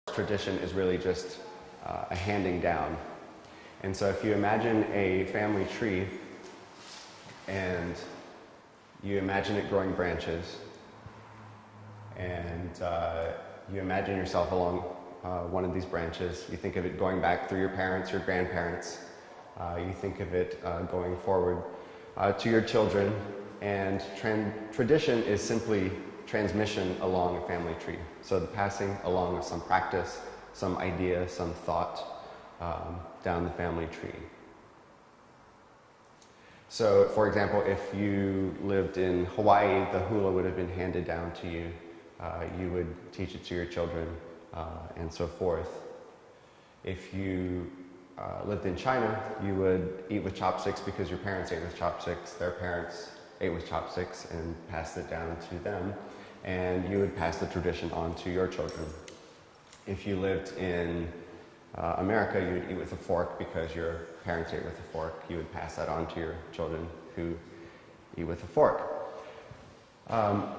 tradition is really just a handing down. And so if you imagine a family tree and you imagine it growing branches, and you imagine yourself along one of these branches, you think of it going back through your parents, your grandparents, you think of it going forward to your children, and tradition is simply transmission along a family tree. So the passing along of some practice, some idea, some thought down the family tree. So, for example, if you lived in Hawaii, the hula would have been handed down to you. You would teach it to your children, and so forth. If you lived in China, you would eat with chopsticks because your parents ate with chopsticks, their parents ate with chopsticks and passed it down to them, and you would pass the tradition on to your children. If you lived in America, you would eat with a fork because your parents ate with a fork. You would pass that on to your children who eat with a fork.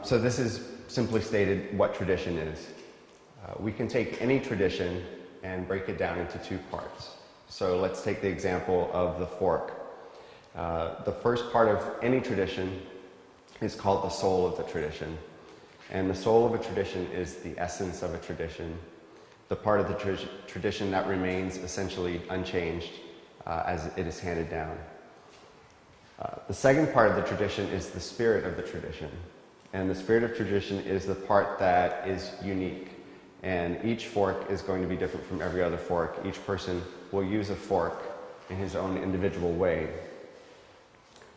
So this is simply stated what tradition is. We can take any tradition and break it down into two parts. So let's take the example of the fork. The first part of any tradition is called the soul of the tradition. And the soul of a tradition is the essence of a tradition, the part of the tradition that remains essentially unchanged as it is handed down. The second part of the tradition is the spirit of the tradition. And the spirit of tradition is the part that is unique. And each fork is going to be different from every other fork. Each person will use a fork in his own individual way.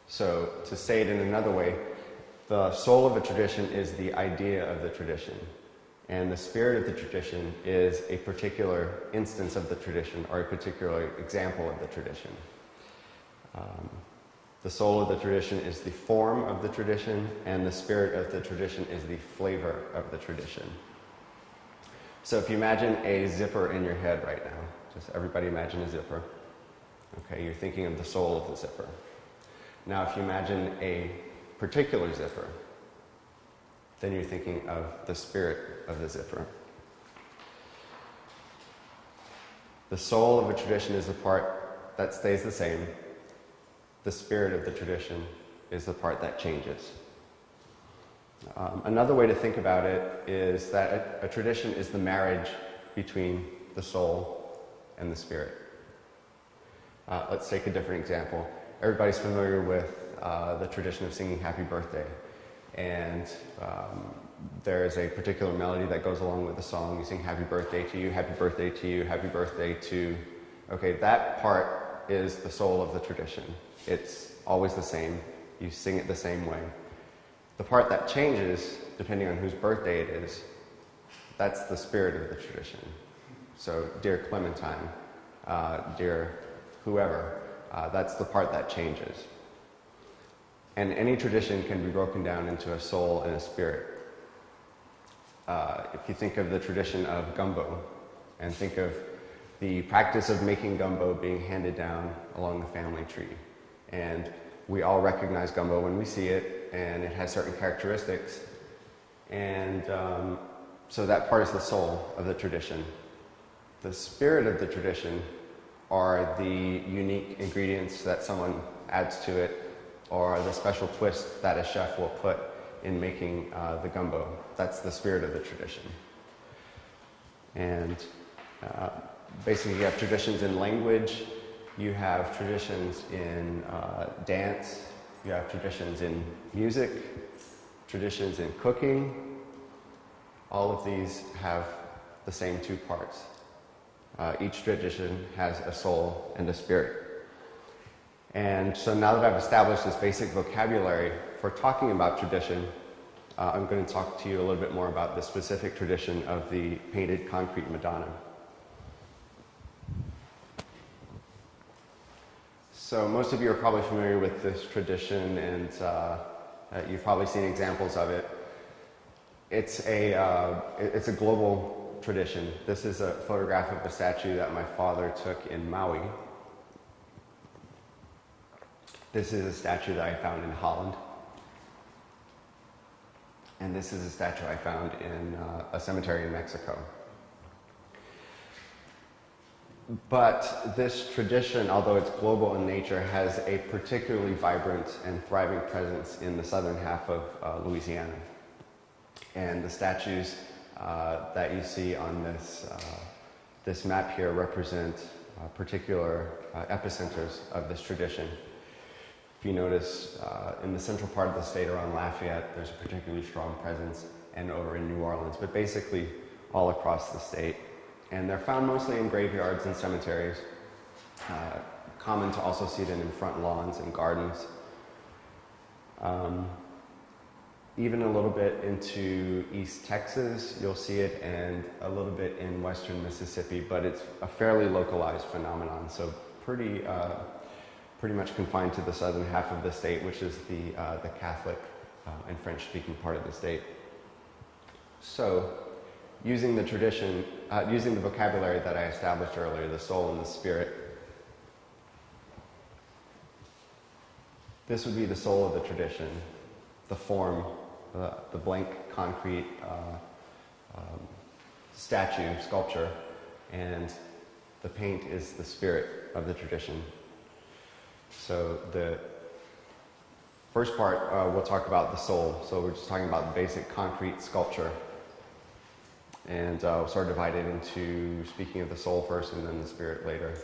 So, to say it in another way, the soul of a tradition is the idea of the tradition. And the spirit of the tradition is a particular instance of the tradition or a particular example of the tradition. The soul of the tradition is the form of the tradition, and the spirit of the tradition is the flavor of the tradition. So if you imagine a zipper in your head right now, just everybody imagine a zipper. Okay, you're thinking of the soul of the zipper. Now if you imagine a particular zipper, then you're thinking of the spirit of the zipper. The soul of a tradition is the part that stays the same. The spirit of the tradition is the part that changes. Another way to think about it is that a tradition is the marriage between the soul and the spirit. Let's take a different example. Everybody's familiar with the tradition of singing Happy Birthday. And there is a particular melody that goes along with the song. You sing happy birthday to you, happy birthday to you, happy birthday to... Okay, that part is the soul of the tradition. It's always the same. You sing it the same way. The part that changes, depending on whose birthday it is, that's the spirit of the tradition. So, dear Clementine, dear whoever, that's the part that changes. And any tradition can be broken down into a soul and a spirit. If you think of the tradition of gumbo, and think of the practice of making gumbo being handed down along the family tree. And we all recognize gumbo when we see it, and it has certain characteristics. And so that part is the soul of the tradition. The spirit of the tradition are the unique ingredients that someone adds to it, or the special twist that a chef will put in making the gumbo. That's the spirit of the tradition. And basically you have traditions in language, you have traditions in dance, you have traditions in music, traditions in cooking. All of these have the same two parts. Each tradition has a soul and a spirit. And so now that I've established this basic vocabulary for talking about tradition, I'm going to talk to you a little bit more about the specific tradition of the painted concrete Madonna. So most of you are probably familiar with this tradition, and you've probably seen examples of it. It's a global tradition. This is a photograph of a statue that my father took in Maui. This is a statue that I found in Holland. And this is a statue I found in a cemetery in Mexico. But this tradition, although it's global in nature, has a particularly vibrant and thriving presence in the southern half of Louisiana. And the statues that you see on this map here represent particular epicenters of this tradition. If you notice, in the central part of the state around Lafayette, there's a particularly strong presence, and over in New Orleans, but basically all across the state. And they're found mostly in graveyards and cemeteries. Common to also see them in front lawns and gardens. Even a little bit into East Texas, you'll see it, and a little bit in western Mississippi, but it's a fairly localized phenomenon, so pretty much confined to the southern half of the state, which is the Catholic and French-speaking part of the state. So, using the tradition, using the vocabulary that I established earlier, the soul and the spirit, this would be the soul of the tradition, the form, the blank concrete statue, sculpture, and the paint is the spirit of the tradition. So the first part, we'll talk about the soul. So we're just talking about the basic concrete sculpture. And we'll sort of divide it into speaking of the soul first and then the spirit later.